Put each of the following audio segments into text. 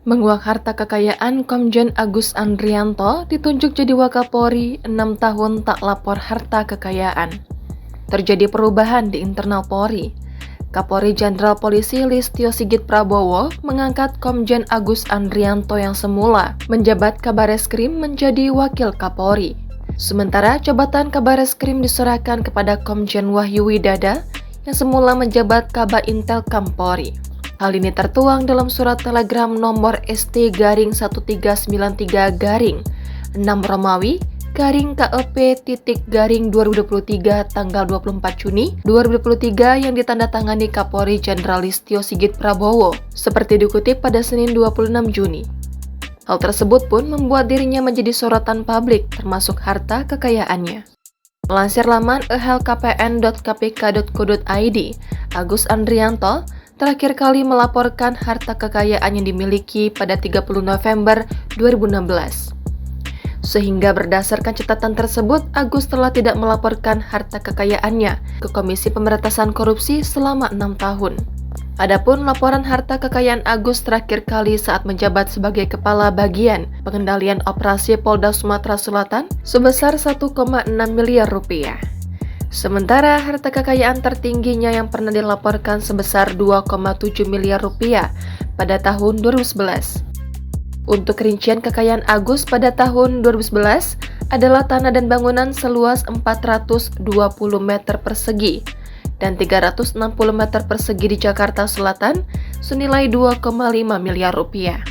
Menguak harta kekayaan, Komjen Agus Andrianto ditunjuk jadi Wakapolri 6 tahun tak lapor harta kekayaan. Terjadi perubahan di internal Polri. Kapolri Jenderal Polisi Listio Sigit Prabowo mengangkat Komjen Agus Andrianto yang semula menjabat Kabareskrim menjadi Wakil Kapolri. Sementara jabatan Kabareskrim diserahkan kepada Komjen Wahyu Widada yang semula menjabat Kaba Intelkam Polri. Hal ini tertuang dalam surat telegram nomor ST-1393-6 Romawi KEP-2023 tanggal 24 Juni 2023 yang ditandatangani Kapolri Jenderal Listio Sigit Prabowo seperti dikutip pada Senin 26 Juni. Hal tersebut pun membuat dirinya menjadi sorotan publik termasuk harta kekayaannya. Melansir laman ehlkpn.kpk.go.id, Agus Andrianto terakhir kali melaporkan harta kekayaan yang dimiliki pada 30 November 2016. Sehingga berdasarkan catatan tersebut, Agus telah tidak melaporkan harta kekayaannya ke Komisi Pemberantasan Korupsi selama 6 tahun. Adapun laporan harta kekayaan Agus terakhir kali saat menjabat sebagai Kepala Bagian Pengendalian Operasi Polda Sumatera Selatan sebesar 1,6 miliar rupiah. Sementara harta kekayaan tertingginya yang pernah dilaporkan sebesar 2,7 miliar rupiah pada tahun 2011. Untuk rincian kekayaan Agus pada tahun 2011 adalah tanah dan bangunan seluas 420 meter persegi dan 360 meter persegi di Jakarta Selatan senilai 2,5 miliar rupiah.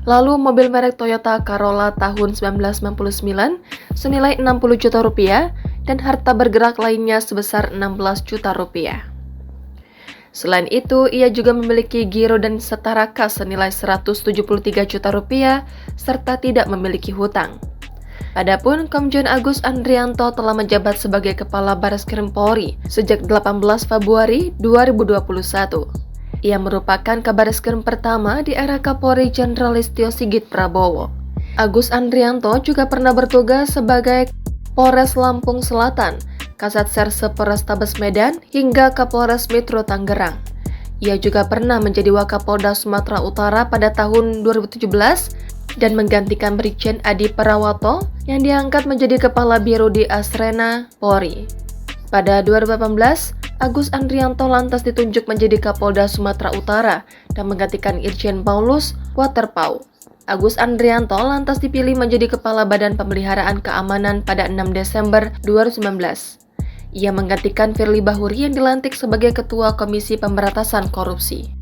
Lalu mobil merek Toyota Corolla tahun 1999 senilai 60 juta rupiah dan harta bergerak lainnya sebesar 16 juta rupiah. Selain itu, ia juga memiliki giro dan setara kas senilai 173 juta rupiah serta tidak memiliki hutang. Adapun Komjen Agus Andrianto telah menjabat sebagai Kepala Bareskrim Polri sejak 18 Februari 2021. Ia merupakan Kabareskrim pertama di era Kapolri Jenderal Listio Sigit Prabowo. Agus Andrianto juga pernah bertugas sebagai Polres Lampung Selatan, Kasat Serse Polrestabes Medan, hingga Kapolres Metro Tangerang. Ia juga pernah menjadi Wakapolda Sumatera Utara pada tahun 2017 dan menggantikan Brigjen Adi Parawato yang diangkat menjadi Kepala Biro di Asrena Polri. Pada 2018, Agus Andrianto lantas ditunjuk menjadi Kapolda Sumatera Utara dan menggantikan Irjen Paulus Waterpauw. Agus Andrianto lantas dipilih menjadi Kepala Badan Pemeliharaan Keamanan pada 6 Desember 2019. Ia menggantikan Firly Bahuri yang dilantik sebagai Ketua Komisi Pemberantasan Korupsi.